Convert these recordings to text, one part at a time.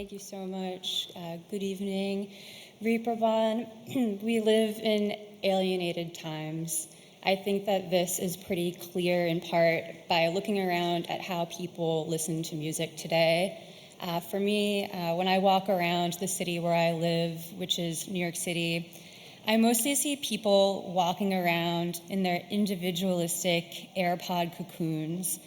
Thank you so much. Good evening. Reeperbahn, we live in alienated times. I think that this is pretty clear in part by looking around at how people listen to music today. For me, when I walk around the city where I live, which is New York City, I mostly see people walking around in their individualistic AirPod cocoons,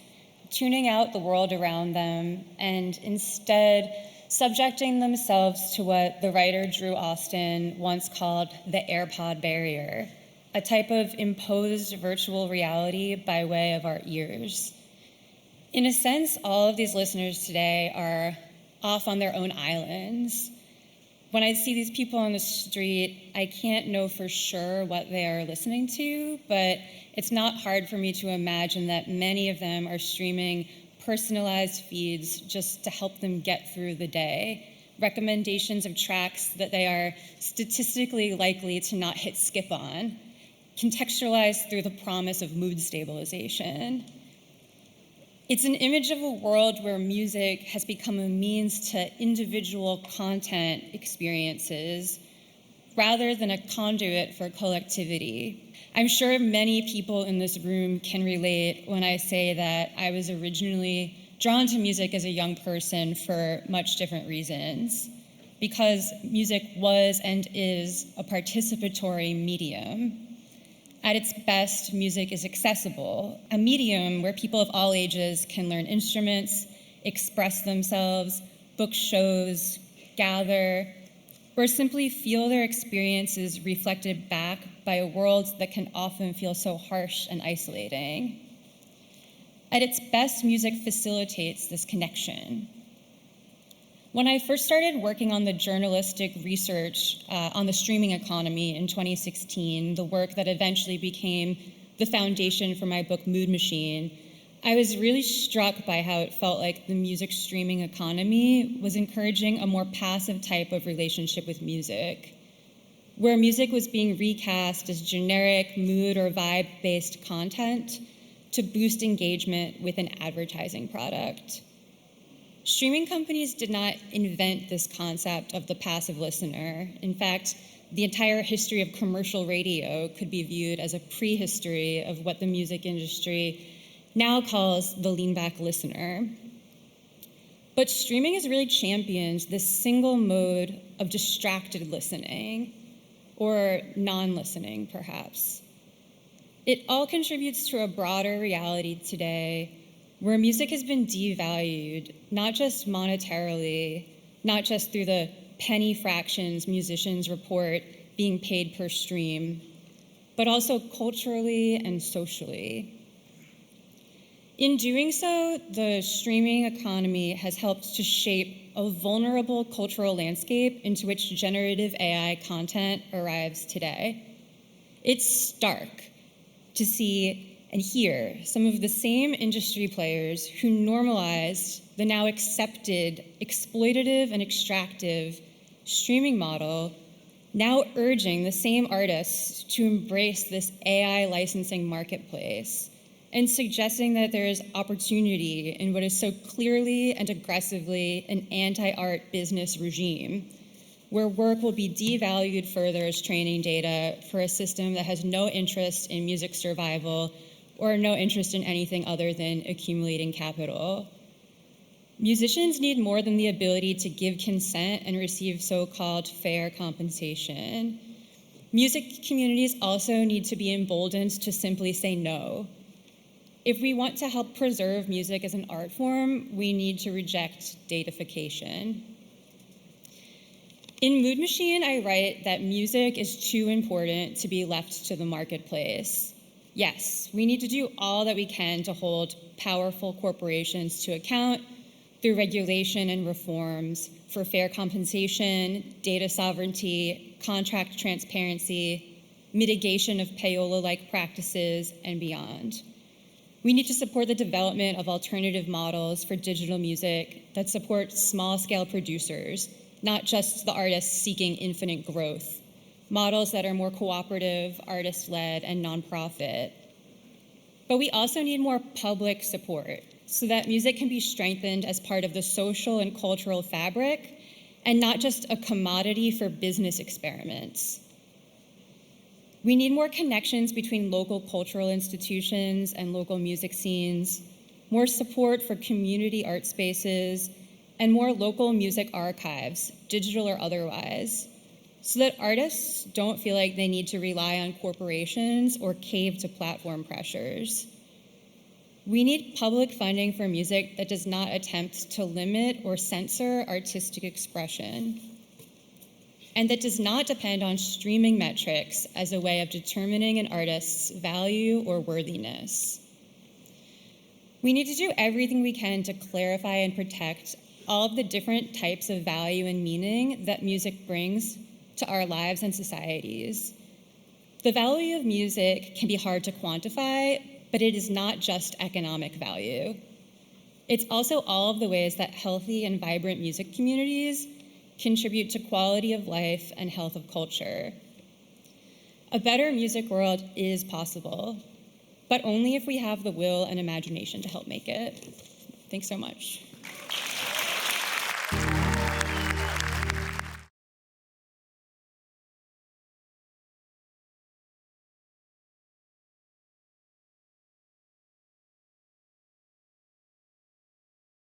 tuning out the world around them and instead subjecting themselves to what the writer Drew Austin once called the AirPod barrier, a type of imposed virtual reality by way of our ears. In a sense, all of these listeners today are off on their own islands. When I see these people on the street, I can't know for sure what they are listening to, but it's not hard for me to imagine that many of them are streaming personalized feeds just to help them get through the day, recommendations of tracks that they are statistically likely to not hit skip on, contextualized through the promise of mood stabilization. It's an image of a world where music has become a means to individual content experiences rather than a conduit for collectivity. I'm sure many people in this room can relate when I say that I was originally drawn to music as a young person for much different reasons, because music was and is a participatory medium. At its best, music is accessible, a medium where people of all ages can learn instruments, express themselves, book shows, gather, or simply feel their experiences reflected back by a world that can often feel so harsh and isolating. At its best, music facilitates this connection. When I first started working on the journalistic research on the streaming economy in 2016, the work that eventually became the foundation for my book Mood Machine, I was really struck by how it felt like the music streaming economy was encouraging a more passive type of relationship with music, where music was being recast as generic mood or vibe-based content to boost engagement with an advertising product. Streaming companies did not invent this concept of the passive listener. In fact, the entire history of commercial radio could be viewed as a prehistory of what the music industry now calls the lean-back listener. But streaming has really championed this single mode of distracted listening, or non-listening, perhaps. It all contributes to a broader reality today where music has been devalued, not just monetarily, not just through the penny fractions musicians report being paid per stream, but also culturally and socially. In doing so, the streaming economy has helped to shape a vulnerable cultural landscape into which generative AI content arrives today. It's stark to see and hear some of the same industry players who normalized the now accepted exploitative and extractive streaming model now urging the same artists to embrace this AI licensing marketplace and suggesting that there is opportunity in what is so clearly and aggressively an anti-art business regime, where work will be devalued further as training data for a system that has no interest in music survival or no interest in anything other than accumulating capital. Musicians need more than the ability to give consent and receive so-called fair compensation. Music communities also need to be emboldened to simply say no. If we want to help preserve music as an art form, we need to reject datafication. In Mood Machine, I write that music is too important to be left to the marketplace. Yes, we need to do all that we can to hold powerful corporations to account through regulation and reforms for fair compensation, data sovereignty, contract transparency, mitigation of payola-like practices, and beyond. We need to support the development of alternative models for digital music that support small-scale producers, not just the artists seeking infinite growth, models that are more cooperative, artist-led, and nonprofit. But we also need more public support so that music can be strengthened as part of the social and cultural fabric and not just a commodity for business experiments. We need more connections between local cultural institutions and local music scenes, more support for community art spaces, and more local music archives, digital or otherwise, so that artists don't feel like they need to rely on corporations or cave to platform pressures. We need public funding for music that does not attempt to limit or censor artistic expression, and that does not depend on streaming metrics as a way of determining an artist's value or worthiness. We need to do everything we can to clarify and protect all of the different types of value and meaning that music brings to our lives and societies. The value of music can be hard to quantify, but it is not just economic value. It's also all of the ways that healthy and vibrant music communities contribute to quality of life and health of culture. A better music world is possible, but only if we have the will and imagination to help make it. Thanks so much.